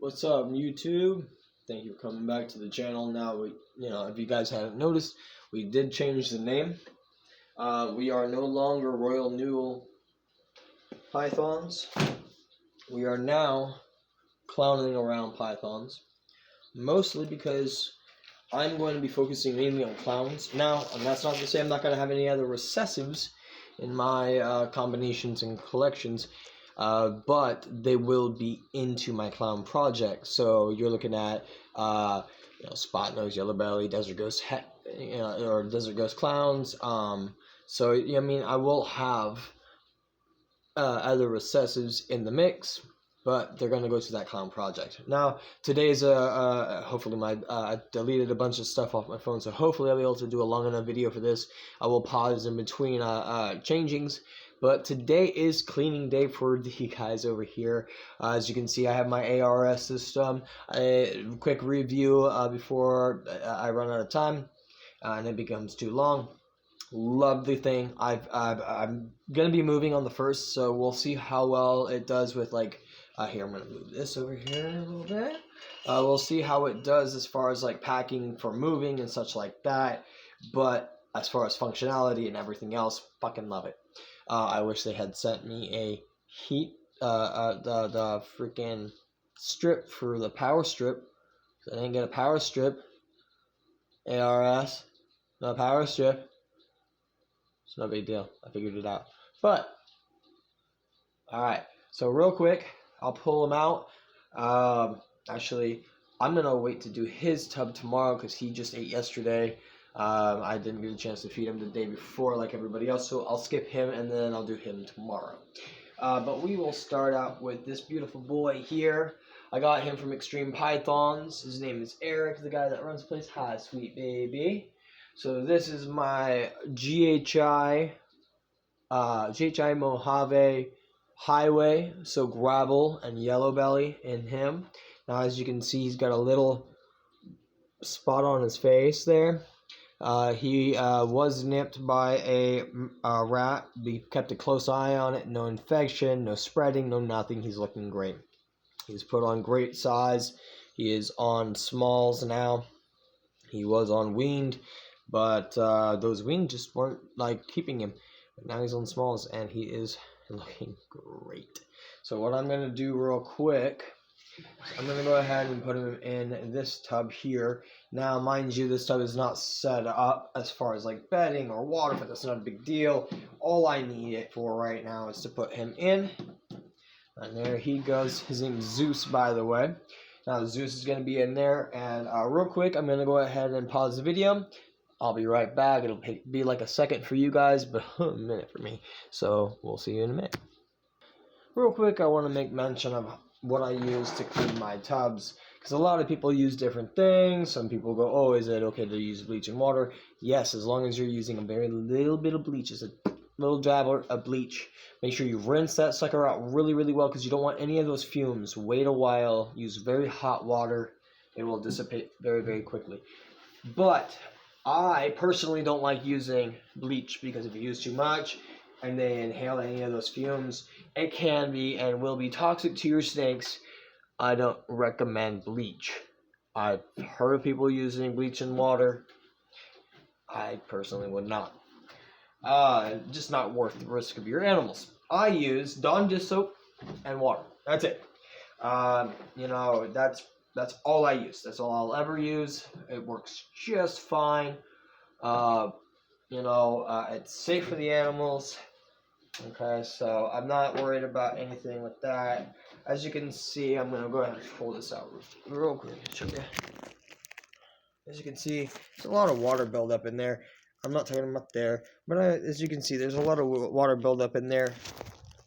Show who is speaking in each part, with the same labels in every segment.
Speaker 1: What's up, YouTube? Thank you for coming back to the channel. Now, if you guys hadn't noticed, we did change the name. We are no longer Royal Newell Pythons. We are now clowning around Pythons, mostly because I'm going to be focusing mainly on clowns now, and that's not to say I'm not going to have any other recessives in my combinations and collections. But they will be into my clown project. So you're looking at, spot nose, yellow belly, desert ghost, or desert ghost clowns. I will have other recessives in the mix, but they're going to go to that clown project. Now, today's hopefully I deleted a bunch of stuff off my phone, so hopefully I'll be able to do a long enough video for this. I will pause in between changings. But today is cleaning day for the guys over here. As you can see, I have my ARS system. A quick review before I run out of time and it becomes too long. Lovely thing. I'm gonna be moving on the 1st, so we'll see how well it does with here. I'm gonna move this over here a little bit. We'll see how it does as far as packing for moving and such like that. But as far as functionality and everything else, fucking love it. I wish they had sent me a heat, the freaking strip for the power strip. I didn't get a power strip. ARS, no power strip. It's no big deal. I figured it out. But, alright. So real quick, I'll pull him out. Actually, I'm going to wait to do his tub tomorrow because he just ate yesterday. I didn't get a chance to feed him the day before like everybody else, so I'll skip him and then I'll do him tomorrow. But we will start out with this beautiful boy here. I got him from Extreme Pythons. His name is Eric, the guy that runs the place. Hi, sweet baby. So this is my GHI Mojave Highway, so gravel and yellow belly in him. Now as you can see, he's got a little spot on his face there. He was nipped by a rat. We kept a close eye on it. No infection, no spreading, no nothing. He's looking great. He's put on great size. He is on smalls now. He was on weaned, but those weaned just weren't keeping him. But now he's on smalls and he is looking great. So what I'm going to do real quick, I'm going to go ahead and put him in this tub here. Now, mind you, this tub is not set up as far as bedding or water, but that's not a big deal. All I need it for right now is to put him in. And there he goes. His name's Zeus, by the way. Now, Zeus is going to be in there. And real quick, I'm going to go ahead and pause the video. I'll be right back. It'll be like a second for you guys, but a minute for me. So, we'll see you in a minute. Real quick, I want to make mention of what I use to clean my tubs, because a lot of people use different things. Some people go, oh, is it okay to use bleach and water? Yes, as long as you're using a very little bit of bleach, just a little dab of bleach. Make sure you rinse that sucker out really, really well, because you don't want any of those fumes. Wait a while, use very hot water. It will dissipate very, very quickly. But I personally don't like using bleach, because if you use too much and they inhale any of those fumes, it can be and will be toxic to your snakes. I don't recommend bleach. I've heard of people using bleach and water. I personally would not. Just not worth the risk of your animals. I use Dawn dish soap and water. That's it. That's all I use. That's all I'll ever use. It works just fine. It's safe for the animals. Okay, so I'm not worried about anything with that. As you can see, I'm going to go ahead and pull this out real quick. As you can see, there's a lot of water buildup in there. I'm not taking them up there, but as you can see, there's a lot of water buildup in there.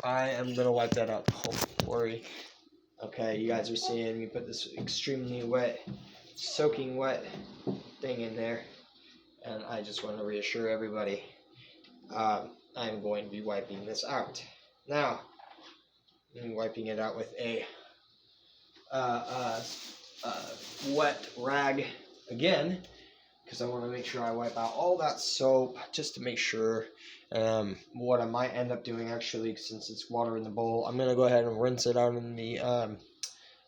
Speaker 1: I am going to wipe that out. Don't worry. Okay, you guys are seeing me put this extremely wet, soaking wet thing in there. And I just want to reassure everybody, I'm going to be wiping this out. Now, I'm wiping it out with a wet rag again, because I want to make sure I wipe out all that soap, just to make sure. What I might end up doing, actually, since it's water in the bowl, I'm going to go ahead and rinse it out in the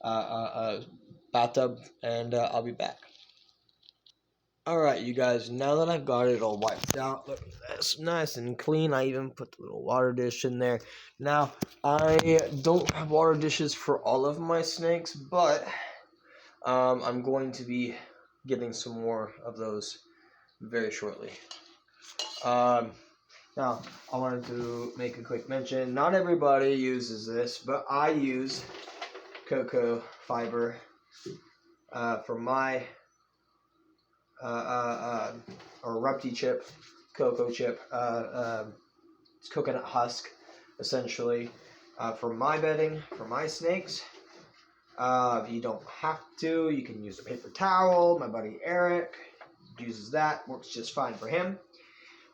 Speaker 1: bathtub, and I'll be back. Alright, you guys, now that I've got it all wiped out, look at this, nice and clean. I even put the little water dish in there. Now, I don't have water dishes for all of my snakes, but I'm going to be getting some more of those very shortly. Now, I wanted to make a quick mention. Not everybody uses this, but I use cocoa fiber for my or Rupti chip, cocoa chip, it's coconut husk, essentially, for my bedding, for my snakes. If you don't have to, you can use a paper towel. My buddy Eric uses that, works just fine for him.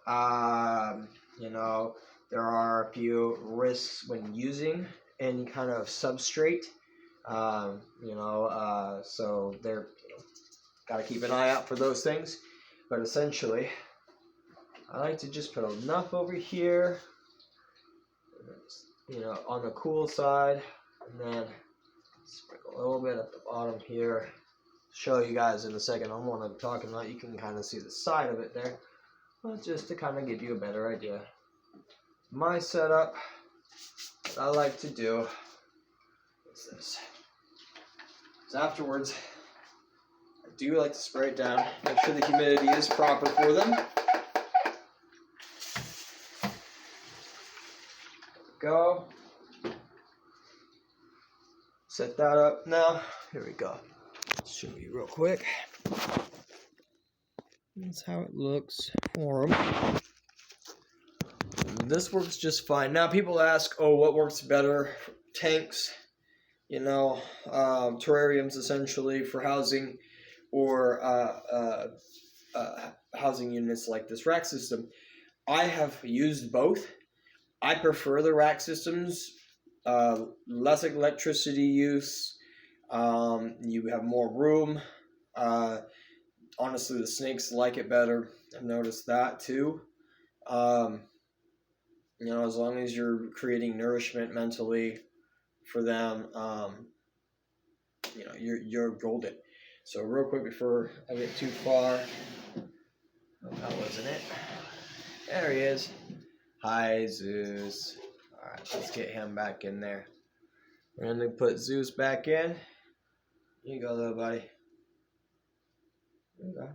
Speaker 1: You know, there are a few risks when using any kind of substrate. So they're, gotta keep an eye out for those things. But essentially, I like to just put enough over here, on the cool side, and then sprinkle a little bit at the bottom here. Show you guys in a second on what I'm talking about. You can kind of see the side of it there. But just to kind of give you a better idea. My setup, what I like to do is this. So afterwards, I do like to spray it down, make sure the humidity is proper for them. There we go. Set that up now. Here we go. I'll show you real quick. That's how it looks for them. This works just fine. Now people ask, oh, what works better? Tanks, terrariums essentially for housing, or housing units like this rack system. I have used both. I prefer the rack systems. Less electricity use. You have more room. Honestly, the snakes like it better. I've noticed that too. As long as you're creating nourishment mentally for them, you're golden. So real quick before I get too far, that wasn't it. There he is. Hi, Zeus. All right, let's get him back in there. We're gonna put Zeus back in. Here you go, little buddy. There you go.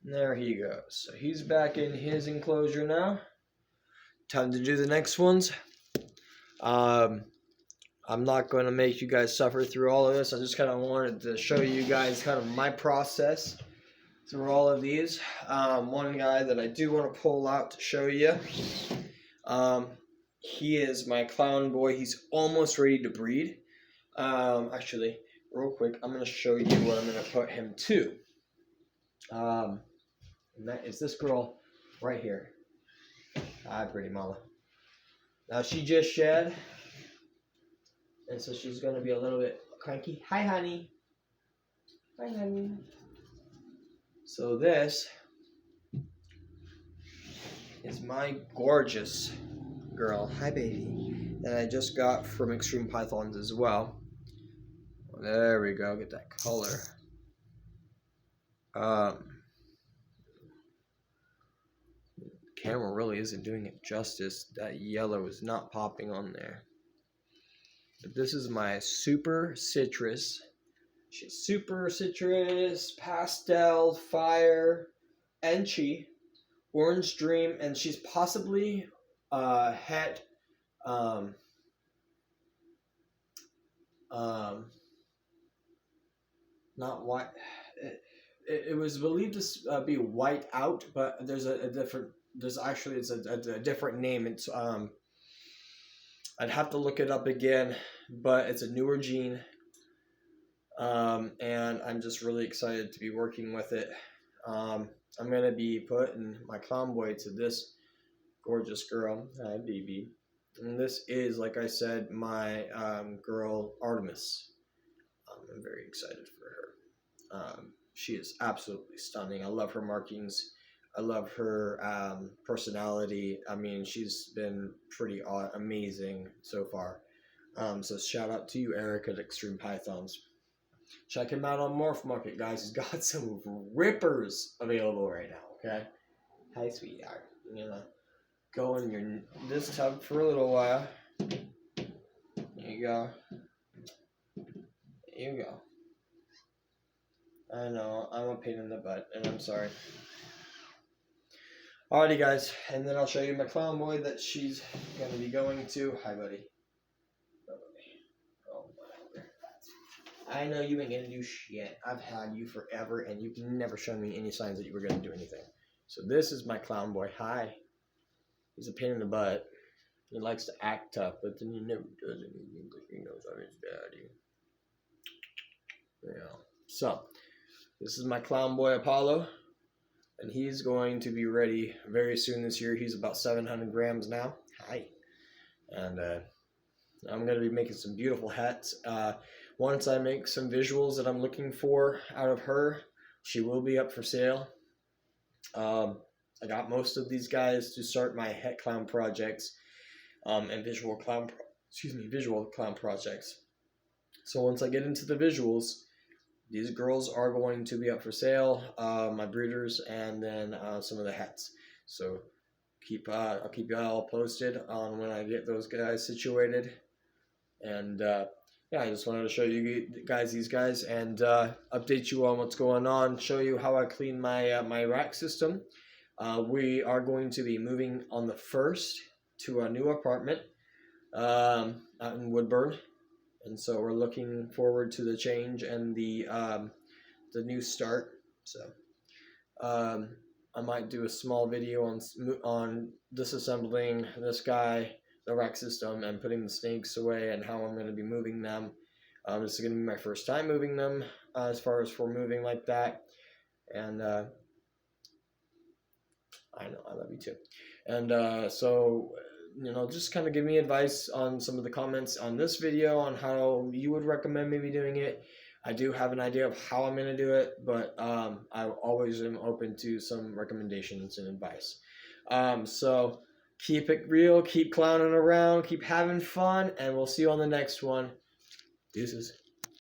Speaker 1: There he goes. So he's back in his enclosure now. Time to do the next ones. I'm not going to make you guys suffer through all of this. I just kind of wanted to show you guys kind of my process through all of these. One guy that I do want to pull out to show you. He is my clown boy. He's almost ready to breed. Actually, real quick, I'm going to show you what I'm going to put him to. And that is this girl right here. Hi, pretty mama. Now she just shed, and so she's going to be a little bit cranky. Hi, honey. Hi, honey. So this is my gorgeous girl. Hi, baby. That I just got from Extreme Pythons as well. There we go. Get that color. Camera really isn't doing it justice. That yellow is not popping on there. But this is my super citrus. She's super citrus, pastel, fire, Enchi, orange dream, and she's possibly het. Not white. It was believed to be white out, but there's a different. It's a different name. It's I'd have to look it up again, but it's a newer gene, and I'm just really excited to be working with it. I'm gonna be putting my clown boy to this gorgeous girl. Hi, baby. And this is, like I said, my girl Artemis. I'm very excited for her. She is absolutely stunning. I love her markings. I love her personality. I mean, she's been pretty amazing so far. So shout out to you, Eric at Extreme Pythons. Check him out on Morph Market, guys. He's got some rippers available right now. Okay. Hi, sweetheart. I'm gonna go in this tub for a little while. There you go. There you go. I know, I'm a pain in the butt, and I'm sorry. Alrighty, guys, and then I'll show you my clown boy that she's gonna be going to. Hi, buddy. Oh, whatever. I know you ain't gonna do shit. I've had you forever, and you've never shown me any signs that you were gonna do anything. So this is my clown boy. Hi. He's a pain in the butt. He likes to act tough, but then he never does anything because he knows I'm his daddy. Yeah. So, this is my clown boy Apollo, and he's going to be ready very soon this year. He's about 700 grams now. Hi. And I'm going to be making some beautiful hats. Once I make some visuals that I'm looking for out of her, she will be up for sale. I got most of these guys to start my het clown projects and visual clown projects. So once I get into the visuals, these girls are going to be up for sale, my breeders, and then some of the hats. So I'll keep you all posted on when I get those guys situated. And yeah, I just wanted to show you guys these guys and update you on what's going on, show you how I clean my my rack system. We are going to be moving on the 1st to a new apartment out in Woodburn. And so we're looking forward to the change and the new start. So I might do a small video on disassembling this guy, the rack system, and putting the snakes away and how I'm going to be moving them. This is going to be my first time moving them as far as for moving like that. And I know, I love you too. And so, you know, just kind of give me advice on some of the comments on this video on how you would recommend maybe doing it. I do have an idea of how I'm going to do it, but I always am open to some recommendations and advice. So keep it real, keep clowning around, keep having fun, and we'll see you on the next one. Deuces.